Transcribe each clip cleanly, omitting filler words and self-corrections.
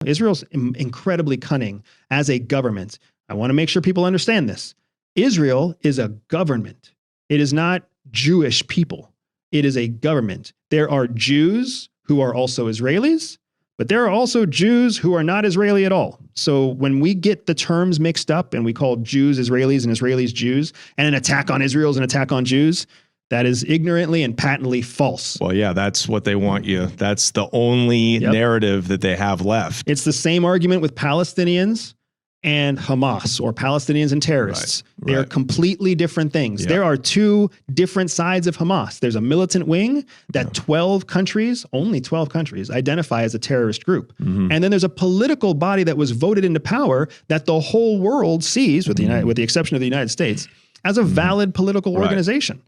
Israel's incredibly cunning as a government. I want to make sure people understand this. Israel is a government. It is not Jewish people. It is a government. There are Jews who are also Israelis, but there are also Jews who are not Israeli at all. So when we get the terms mixed up and we call Jews Israelis and Israelis Jews, and an attack on Israel is an attack on Jews, that is ignorantly and patently false. Well, yeah, that's what they want you. That's the only narrative that they have left. It's the same argument with Palestinians and Hamas, or Palestinians and terrorists. They are completely different things. There are two different sides of Hamas. There's a militant wing that 12 countries, only 12 countries, identify as a terrorist group. And then there's a political body that was voted into power that the whole world sees, with the exception of the United States, as a valid political organization.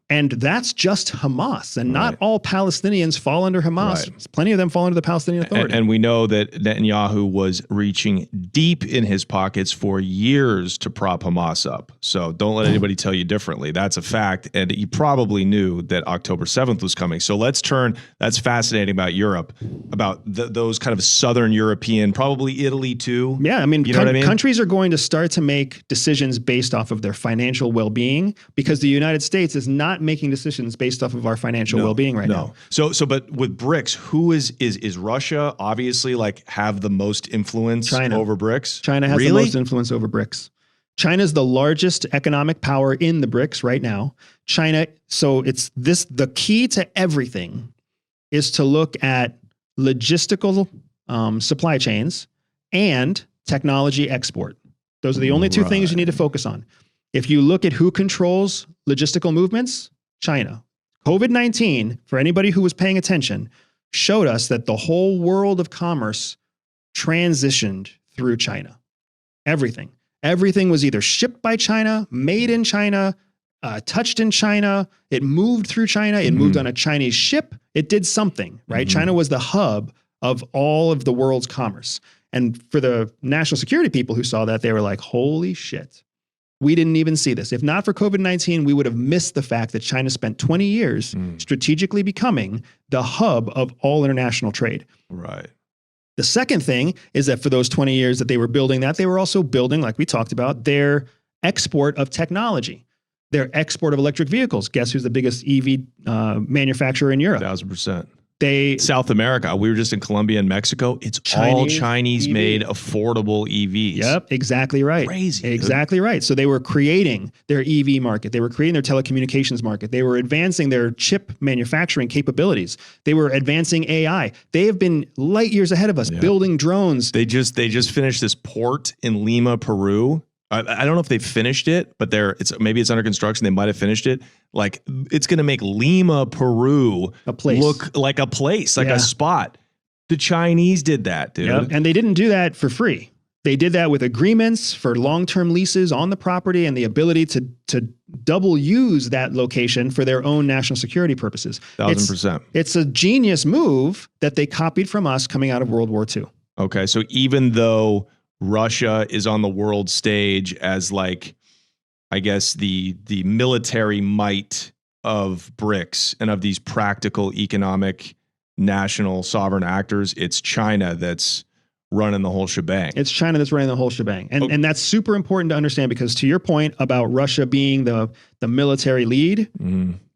And that's just Hamas, and not all Palestinians fall under Hamas. Plenty of them fall under the Palestinian Authority. And we know that Netanyahu was reaching deep in his pockets for years to prop Hamas up. So don't let anybody tell you differently. That's a fact. And he probably knew that October 7th was coming. So let's turn, that's fascinating about Europe, about those kind of Southern European, probably Italy too. Yeah, I mean, you know what I mean? Countries are going to start to make decisions based off of their financial well-being, because the United States is not making decisions based off of our financial well-being right now. But with BRICS, who is Russia obviously like have the most influence over BRICS? China has the most influence over BRICS. China is the largest economic power in the BRICS right now. So the key to everything is to look at logistical supply chains and technology export. Those are the only two things you need to focus on. If you look at who controls logistical movements, China. COVID-19, for anybody who was paying attention, showed us that the whole world of commerce transitioned through China. Everything. Everything was either shipped by China, made in China, touched in China. It moved through China. It moved on a Chinese ship. It did something, right? China was the hub of all of the world's commerce. And for the national security people who saw that, they were like, holy shit. We didn't even see this. If not for COVID-19, we would have missed the fact that China spent 20 years strategically becoming the hub of all international trade. The second thing is that for those 20 years that they were building that, they were also building, like we talked about, their export of technology, their export of electric vehicles. Guess who's the biggest EV manufacturer in Europe? 1000%. South America. We were just in Colombia and Mexico. It's all Chinese-made affordable EVs. Yep, exactly right. Crazy. Exactly right. So they were creating their EV market. They were creating their telecommunications market. They were advancing their chip manufacturing capabilities. They were advancing AI. They have been light years ahead of us, building drones. They just finished this port in Lima, Peru. I don't know if they've finished it, but maybe it's under construction. They might have finished it. Like, it's going to make Lima, Peru look like a place, like a spot. The Chinese did that, dude. Yep. And they didn't do that for free. They did that with agreements for long-term leases on the property and the ability to double use that location for their own national security purposes. 1000%. It's a genius move that they copied from us coming out of World War II. Okay, so even though Russia is on the world stage as, like, I guess the military might of BRICS and of these practical economic national sovereign actors, it's China that's running the whole shebang. It's China that's running the whole shebang. And that's super important to understand, because to your point about Russia being the military lead,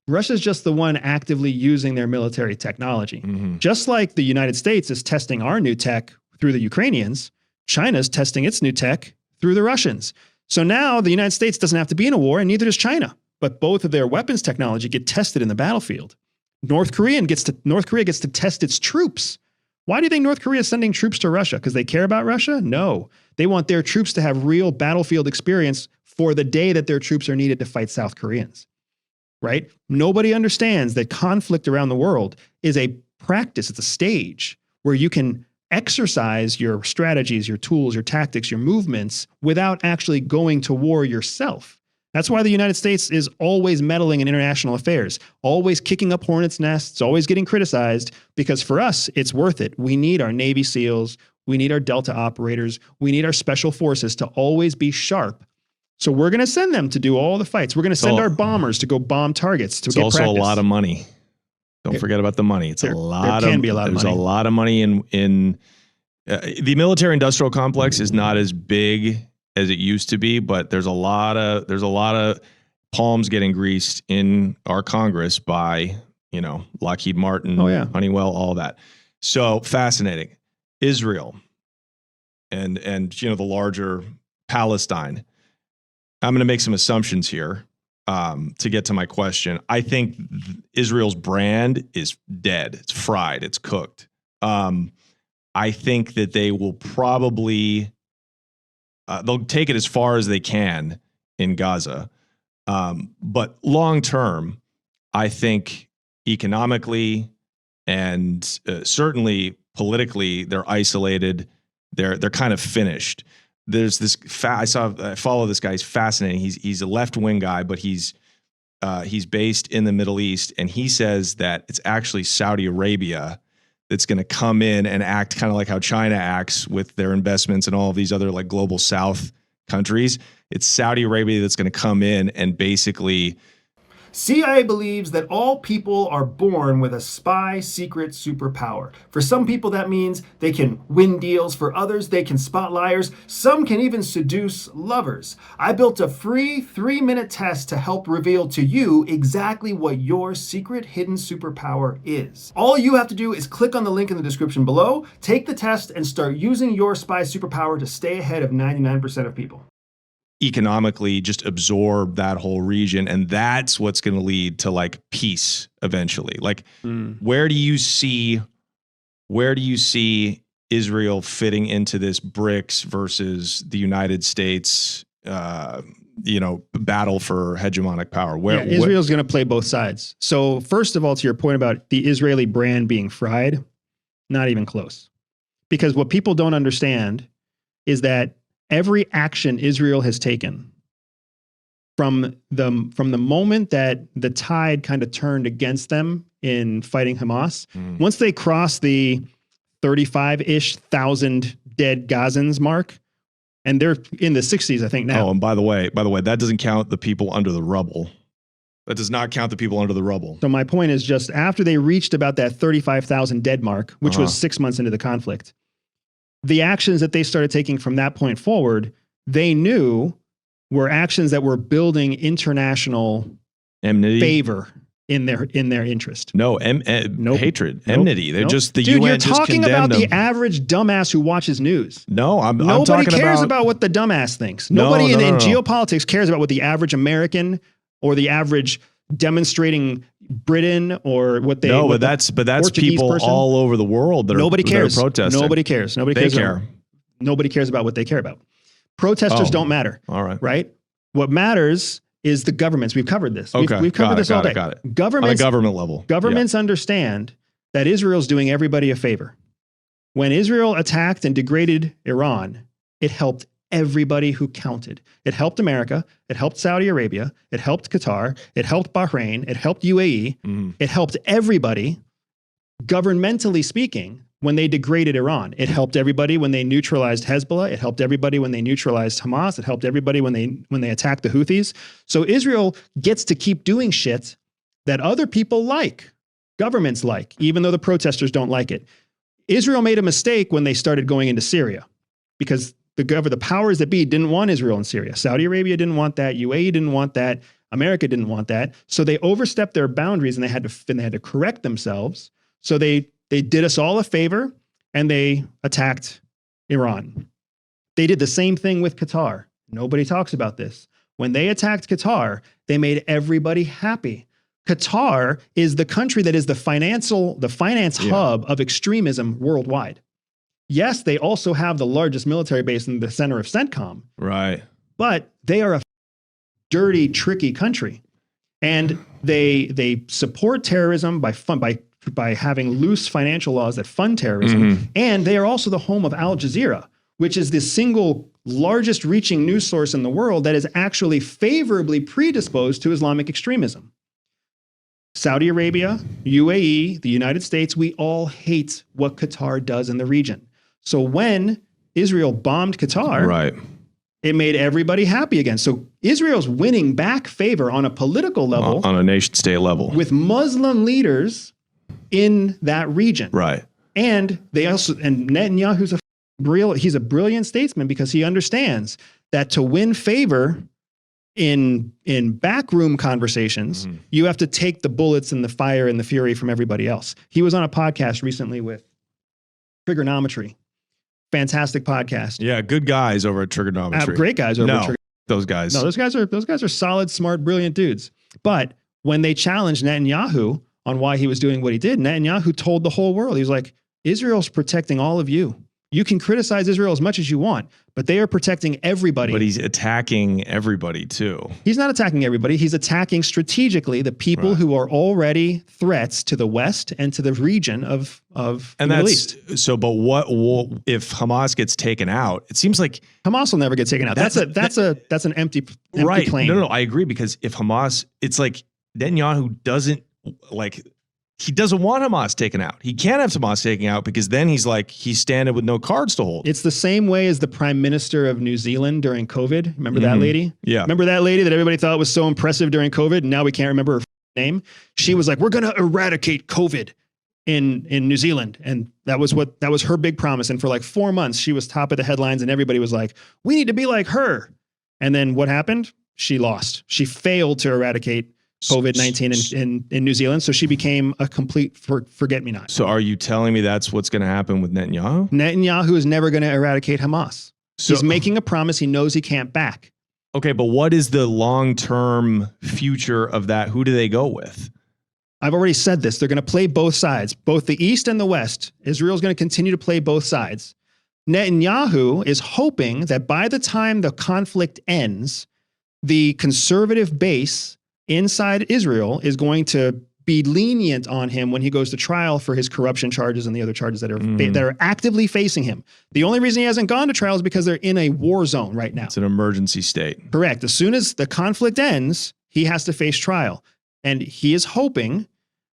Russia's just the one actively using their military technology. Just like the United States is testing our new tech through the Ukrainians, China's testing its new tech through the Russians. So now the United States doesn't have to be in a war, and neither does China. But both of their weapons technology get tested in the battlefield. North Korea gets to test its troops. Why do you think North Korea is sending troops to Russia? Because they care about Russia? No. They want their troops to have real battlefield experience for the day that their troops are needed to fight South Koreans. Right? Nobody understands that conflict around the world is a practice. It's a stage where you can exercise your strategies, your tools, your tactics, your movements without actually going to war yourself. That's why the United States is always meddling in international affairs, always kicking up hornets' nests, always getting criticized, because for us, it's worth it. We need our Navy SEALs. We need our Delta operators. We need our special forces to always be sharp. So we're going to send them to do all the fights. We're going to send our bombers to go bomb targets to get practice. It's also a lot of money. Don't forget about the money. It's there can be a lot of money. There's a lot of money in The military industrial complex is not as big as it used to be, but there's a lot of palms getting greased in our Congress by, Lockheed Martin, Oh, yeah. Honeywell, all that. So fascinating. Israel and the larger Palestine. I'm going to make some assumptions here to get to my question. I think Israel's brand is dead. It's fried. It's cooked. I think that they will probably they'll take it as far as they can in Gaza. But long term, I think economically and certainly politically, they're isolated. They're kind of finished. There's this I follow this guy. He's fascinating. He's a left wing guy, but he's based in the Middle East, and he says that it's actually Saudi Arabia that's going to come in and act kind of like how China acts with their investments and all of these other like global South countries. It's Saudi Arabia that's going to come in and basically. CIA believes that all people are born with a spy secret superpower. For some people, that means they can win deals. For others, they can spot liars. Some can even seduce lovers. I built a free 3-minute test to help reveal to you exactly what your secret hidden superpower is. All you have to do is click on the link in the description below, take the test, and start using your spy superpower to stay ahead of 99% of people. Economically just absorb that whole region, and that's what's going to lead to like peace eventually. Like where do you see Israel fitting into this BRICS versus the United States battle for hegemonic power? Israel's going to play both sides. So first of all, to your point about the Israeli brand being fried, not even close. Because what people don't understand is that every action Israel has taken from the moment that the tide kind of turned against them in fighting Hamas, once they crossed the 35-ish thousand dead Gazans mark, and they're in the 60s, I think now. Oh, and by the way, that doesn't count the people under the rubble. That does not count the people under the rubble. So my point is just after they reached about that 35,000 dead mark, which was 6 months into the conflict, the actions that they started taking from that point forward, they knew were actions that were building international enmity, favor in their interest. No, hatred, enmity. They're just the Dude, UN you're just talking condemned about them. the average dumbass who watches news. No, Nobody talking cares about what the dumbass thinks. Nobody in geopolitics cares about what the average American or the average demonstrating Britain or what they. No, but that's people person. All over the world that Nobody cares. That are protesting. Nobody cares. Nobody cares. Nobody cares about what they care about. Protesters don't matter. All right. Right? What matters is the governments. We've covered this. Okay. We've covered this all day. Got it. Governments, on a government level. Governments understand that Israel's doing everybody a favor. When Israel attacked and degraded Iran, it helped everybody who counted. It helped America. It helped Saudi Arabia. It helped Qatar. It helped Bahrain. It helped UAE. It helped everybody, governmentally speaking, when they degraded Iran. It helped everybody when they neutralized Hezbollah. It helped everybody when they neutralized Hamas. It helped everybody when they attacked the Houthis. So Israel gets to keep doing shit that other people like, governments like, even though the protesters don't like it. Israel made a mistake when they started going into Syria because the powers that be didn't want Israel in Syria. Saudi Arabia didn't want that. UAE didn't want that. America didn't want that. So they overstepped their boundaries and they had to correct themselves. So they did us all a favor and they attacked Iran. They did the same thing with Qatar. Nobody talks about this. When they attacked Qatar, they made everybody happy. Qatar is the country that is the finance hub of extremism worldwide. Yes, they also have the largest military base in the center of CENTCOM. Right. But they are a dirty, tricky country. And they support terrorism by having loose financial laws that fund terrorism. And they are also the home of Al Jazeera, which is the single largest reaching news source in the world that is actually favorably predisposed to Islamic extremism. Saudi Arabia, UAE, the United States, we all hate what Qatar does in the region. So when Israel bombed Qatar, it made everybody happy again. So Israel's winning back favor on a political level. On a nation state level. With Muslim leaders in that region. Right. And Netanyahu's a He's a brilliant statesman because he understands that to win favor in backroom conversations, you have to take the bullets and the fire and the fury from everybody else. He was on a podcast recently with Trigonometry. Fantastic podcast. Yeah, good guys over at Trigonometry. Great guys over at Trigonometry. Those guys. No, those guys are solid, smart, brilliant dudes. But when they challenged Netanyahu on why he was doing what he did, Netanyahu told the whole world, he was like, Israel's protecting all of you. You can criticize Israel as much as you want, but they are protecting everybody. But he's attacking everybody too. He's not attacking everybody. He's attacking strategically the people who are already threats to the West and to the region of the Middle East. So, but what if Hamas gets taken out? It seems like Hamas will never get taken out. That's an empty plane. No, I agree, because if Hamas, it's like Netanyahu doesn't he doesn't want Hamas taken out. He can't have Hamas taken out because then he's standing with no cards to hold. It's the same way as the Prime Minister of New Zealand during COVID. Remember that lady? Yeah. Remember that lady that everybody thought was so impressive during COVID, and now we can't remember her name? She was like, we're going to eradicate COVID in New Zealand. And that was her big promise. And for like 4 months, she was top of the headlines, and everybody was like, we need to be like her. And then what happened? She lost. She failed to eradicate COVID-19 in New Zealand. So she became a complete forget-me-not. So are you telling me that's what's going to happen with Netanyahu? Netanyahu is never going to eradicate Hamas. So, he's making a promise he knows he can't back. Okay, but what is the long-term future of that? Who do they go with? I've already said this. They're going to play both sides, both the East and the West. Israel's going to continue to play both sides. Netanyahu is hoping that by the time the conflict ends, the conservative base inside Israel is going to be lenient on him when he goes to trial for his corruption charges and the other charges that are actively facing him. The only reason he hasn't gone to trial is because they're in a war zone right now. It's an emergency state. Correct. As soon as the conflict ends, he has to face trial. And he is hoping,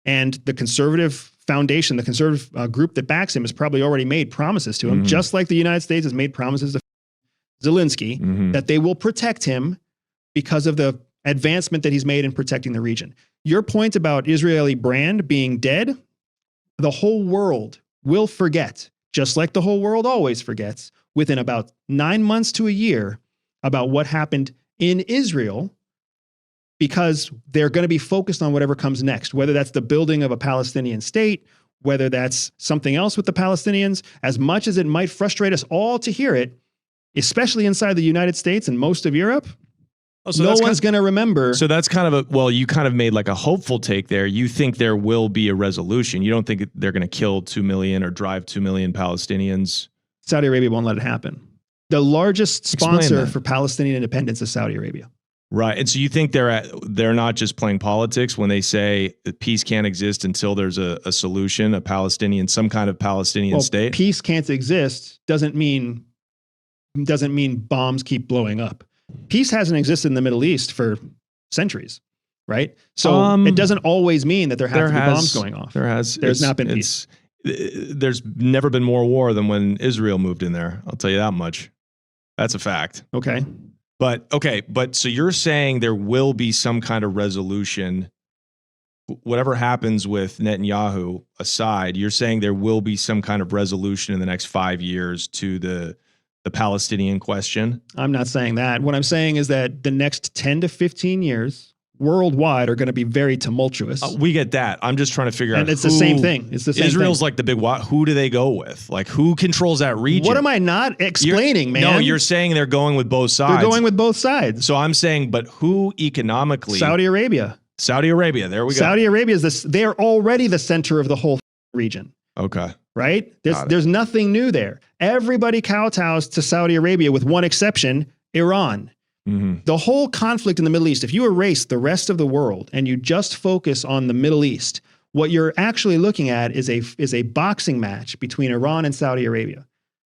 and the conservative foundation, the conservative group that backs him has probably already made promises to him, just like the United States has made promises to Zelensky, that they will protect him because of the advancement that he's made in protecting the region. Your point about Israeli brand being dead, the whole world will forget, just like the whole world always forgets, within about 9 months to a year about what happened in Israel, because they're going to be focused on whatever comes next, whether that's the building of a Palestinian state, whether that's something else with the Palestinians. As much as it might frustrate us all to hear it, especially inside the United States and most of Europe, no one's going to remember. So that's kind of you kind of made like a hopeful take there. You think there will be a resolution. You don't think they're going to kill 2 million or drive 2 million Palestinians? Saudi Arabia won't let it happen. The largest sponsor for Palestinian independence is Saudi Arabia. Right. And so you think they're not just playing politics when they say that peace can't exist until there's a solution, some kind of Palestinian state? Peace can't exist doesn't mean bombs keep blowing up. Peace hasn't existed in the Middle East for centuries, right? So it doesn't always mean that there have to be bombs going off. There's not been peace. There's never been more war than when Israel moved in there. I'll tell you that much. That's a fact. Okay. But so you're saying there will be some kind of resolution, whatever happens with Netanyahu aside, you're saying there will be some kind of resolution in the next 5 years to the Palestinian question? I'm not saying that. What I'm saying is that the next 10 to 15 years worldwide are going to be very tumultuous. We get that. I'm just trying to figure out. And it's the same thing. It's the same Israel's thing. like the big what? Who do they go with? Like who controls that region? What am I not explaining, man? No, you're saying they're going with both sides. They're going with both sides. So I'm saying, but who economically? Saudi Arabia. Saudi Arabia. There we go. Saudi Arabia is this. They are already the center of the whole region. Okay. Right? There's nothing new there. Everybody kowtows to Saudi Arabia with one exception, Iran. The whole conflict in the Middle East, if you erase the rest of the world and you just focus on the Middle East, what you're actually looking at is a boxing match between Iran and Saudi Arabia.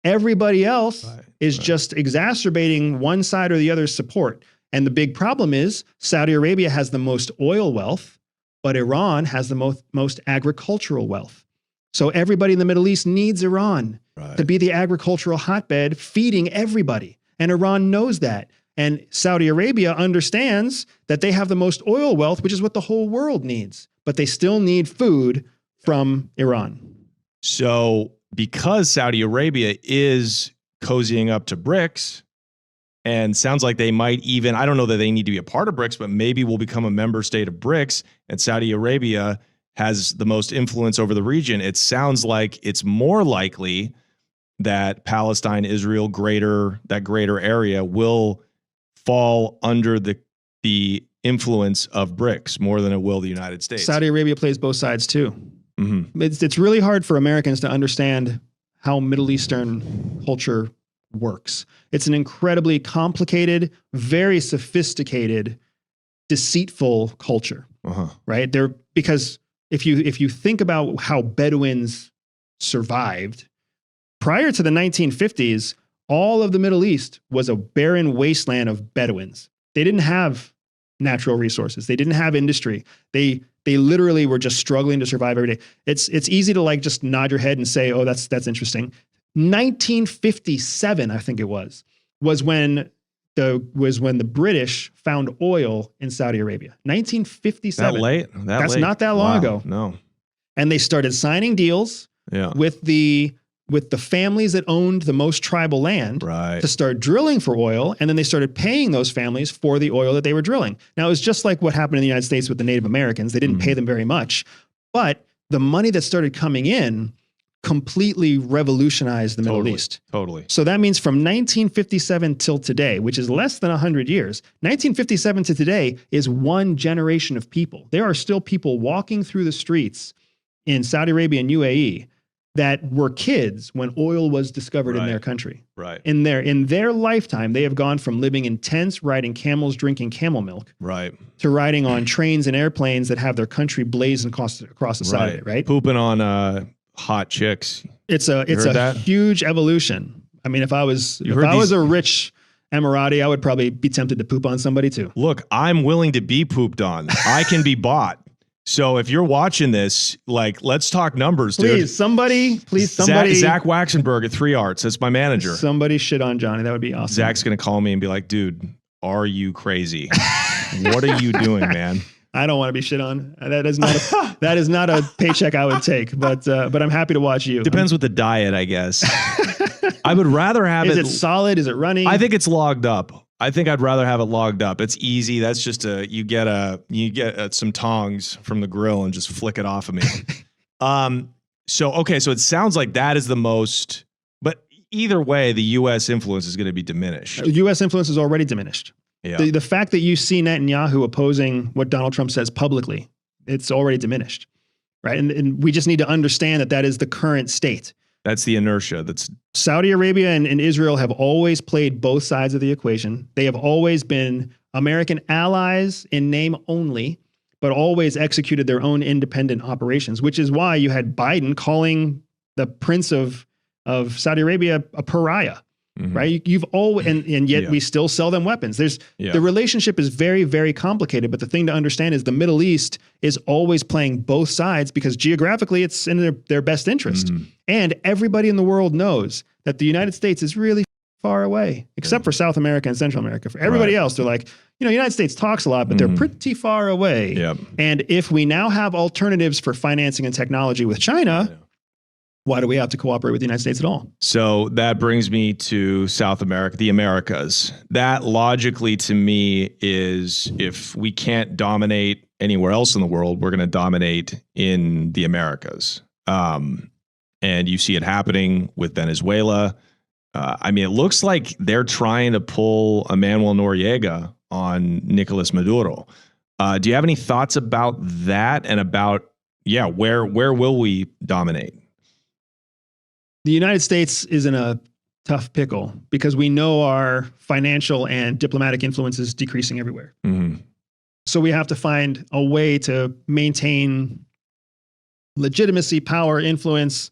Everybody else is just exacerbating one side or the other's support. And the big problem is Saudi Arabia has the most oil wealth, but Iran has the most agricultural wealth. So everybody in the Middle East needs Iran to be the agricultural hotbed feeding everybody. And Iran knows that. And Saudi Arabia understands that they have the most oil wealth, which is what the whole world needs. But they still need food from Iran. So because Saudi Arabia is cozying up to BRICS, and sounds like they might even, I don't know that they need to be a part of BRICS, but maybe will become a member state of BRICS, and Saudi Arabia has the most influence over the region. It sounds like it's more likely that Palestine, Israel, that greater area will fall under the influence of BRICS more than it will the United States. Saudi Arabia plays both sides too. Mm-hmm. It's really hard for Americans to understand how Middle Eastern culture works. It's an incredibly complicated, very sophisticated, deceitful culture, right? Because if you think about how Bedouins survived prior to the 1950s, all of the Middle East was a barren wasteland of Bedouins. They didn't have natural resources. They didn't have industry. They literally were just struggling to survive every day. It's easy to like just nod your head and say, "Oh, that's interesting." 1957, I think it was when the British found oil in Saudi Arabia. 1957. That late? That's not that long ago. No. And they started signing deals with the families that owned the most tribal land to start drilling for oil. And then they started paying those families for the oil that they were drilling. Now, it was just like what happened in the United States with the Native Americans. They didn't pay them very much, but the money that started coming in completely revolutionized the Middle East. Totally. So that means from 1957 till today, which is less than 100 years, 1957 to today is one generation of people. There are still people walking through the streets in Saudi Arabia and UAE that were kids when oil was discovered in their country. Right. In their lifetime, they have gone from living in tents, riding camels, drinking camel milk, to riding on trains and airplanes that have their country blazing across the side of it, right? Pooping on hot chicks. It's a huge evolution. I mean, if I was a rich Emirati, I would probably be tempted to poop on somebody too. Look, I'm willing to be pooped on. I can be bought. So if you're watching this, like, let's talk numbers, dude. Please, somebody. Zach Waxenberg at 3 Arts. That's my manager. Somebody shit on Johnny. That would be awesome. Zach's going to call me and be like, dude, are you crazy? What are you doing, man? I don't want to be shit on. That is not a paycheck I would take, but I'm happy to watch you. Depends with the diet, I guess. I would rather have Is it solid? Is it running? I think it's logged up. I think I'd rather have it logged up. It's easy. That's just you get some tongs from the grill and just flick it off of me. So it sounds like that is the most, but either way, the U.S. influence is going to be diminished. U.S. influence is already diminished. Yeah. The fact that you see Netanyahu opposing what Donald Trump says publicly, it's already diminished, right? And we just need to understand that is the current state. That's the inertia. Saudi Arabia and Israel have always played both sides of the equation. They have always been American allies in name only, but always executed their own independent operations, which is why you had Biden calling the Prince of Saudi Arabia a pariah. Right? You've always, and yet we still sell them weapons. The relationship is very, very complicated, but the thing to understand is the Middle East is always playing both sides because geographically it's in their best interest. And everybody in the world knows that the United States is really far away, except for South America and Central America. For everybody else, they're like, United States talks a lot, but they're pretty far away. Yep. And if we now have alternatives for financing and technology with China, why do we have to cooperate with the United States at all? So that brings me to South America, the Americas. That logically to me is if we can't dominate anywhere else in the world, we're going to dominate in the Americas. And you see it happening with Venezuela. It looks like they're trying to pull Emmanuel Noriega on Nicolas Maduro. Do you have any thoughts about that and about, where will we dominate? The United States is in a tough pickle because we know our financial and diplomatic influence is decreasing everywhere. So we have to find a way to maintain legitimacy, power, influence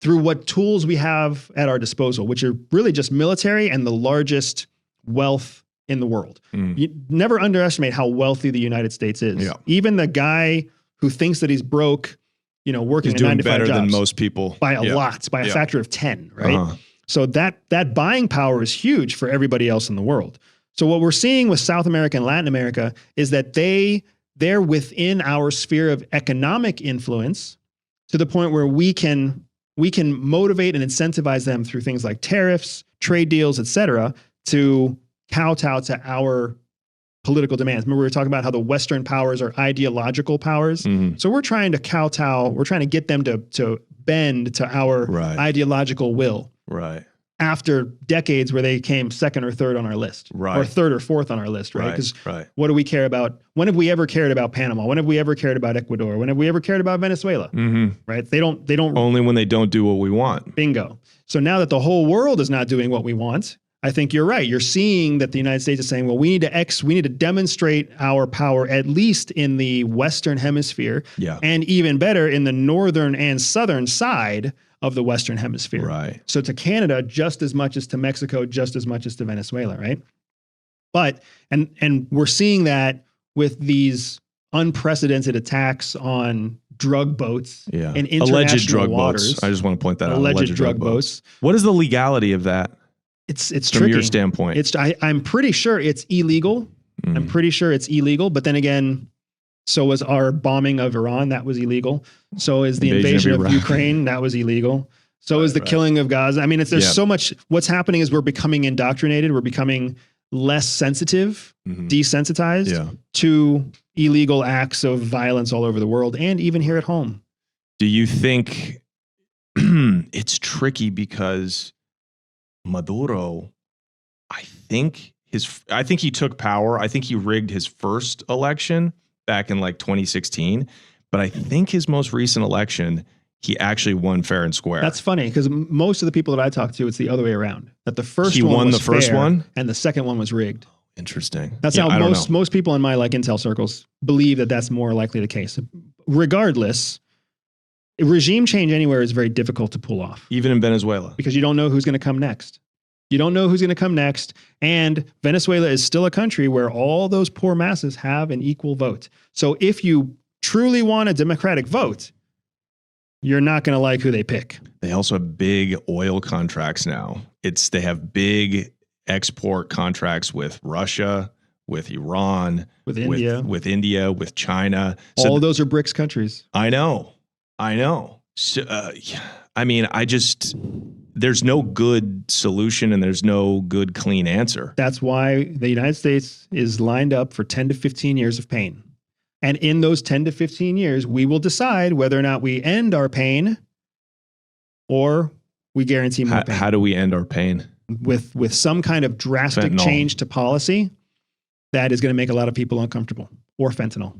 through what tools we have at our disposal, which are really just military and the largest wealth in the world. You never underestimate how wealthy the United States is. Yeah. Even the guy who thinks that he's broke, working he's a 9 doing to 5 better jobs than most people by a lot, by a factor of 10, right? Uh-huh. So that buying power is huge for everybody else in the world. So what we're seeing with South America and Latin America is that they're within our sphere of economic influence to the point where we can we can motivate and incentivize them through things like tariffs, trade deals, et cetera, to kowtow to our political demands. Remember, we were talking about how the Western powers are ideological powers. So we're trying to kowtow, we're trying to get them to bend to our ideological will. Right. After decades where they came second or third on our list, or third or fourth on our list, right? Because what do we care about? When have we ever cared about Panama? When have we ever cared about Ecuador? When have we ever cared about Venezuela? Right? They don't. Only when they don't do what we want. Bingo. So now that the whole world is not doing what we want, I think you're right. You're seeing that the United States is saying, well, we need to demonstrate our power at least in the Western hemisphere, and even better in the northern and southern side of the Western hemisphere. Right. So to Canada, just as much as to Mexico, just as much as to Venezuela, right? But, and we're seeing that with these unprecedented attacks on drug boats in international alleged drug waters. boats. I just want to point that out. Alleged drug boats. What is the legality of that? It's from tricky. your standpoint. I'm pretty sure it's illegal. I'm pretty sure it's illegal. But then again, so was our bombing of Iran. That was illegal. So is the invasion of Ukraine. That was illegal. So is the killing of Gaza. I mean, there's so much. What's happening is we're becoming indoctrinated. We're becoming less sensitive, desensitized to illegal acts of violence all over the world and even here at home. Do you think it's tricky because Maduro, I think he took power. I think he rigged his first election back in like 2016, but I think his most recent election, he actually won fair and square. That's funny because most of the people that I talk to, it's the other way around. That the first he one won was the first fair, one, and the second one was rigged. Interesting. That's how most people in my like intel circles believe that that's more likely the case. Regardless, regime change anywhere is very difficult to pull off. Even in Venezuela. Because you don't know who's going to come next. You don't know who's going to come next. And Venezuela is still a country where all those poor masses have an equal vote. So if you truly want a democratic vote, you're not going to like who they pick. They also have big oil contracts now. They have big export contracts with Russia, with Iran, with India, with China. So all those are BRICS countries. I know. So, I mean, there's no good solution and there's no good, clean answer. That's why the United States is lined up for 10 to 15 years of pain. And in those 10 to 15 years, we will decide whether or not we end our pain or we guarantee more pain. How do we end our pain? With some kind of drastic change to policy that is going to make a lot of people uncomfortable, or fentanyl.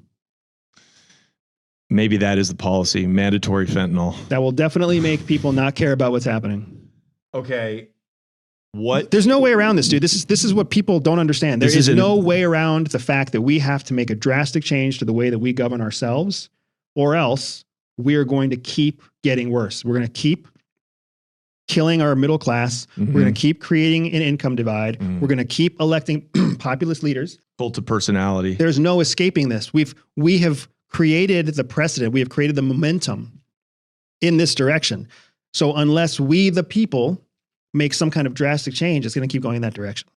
Maybe that is the policy, mandatory fentanyl. That will definitely make people not care about what's happening. Okay. What? There's no way around this, dude. This is what people don't understand. There is no way around the fact that we have to make a drastic change to the way that we govern ourselves, or else we are going to keep getting worse. We're going to keep killing our middle class. We're going to keep creating an income divide. We're going to keep electing populist leaders. Cult of personality. There's no escaping this. We have created the precedent. We have created the momentum in this direction. So unless we, the people, make some kind of drastic change, it's going to keep going in that direction.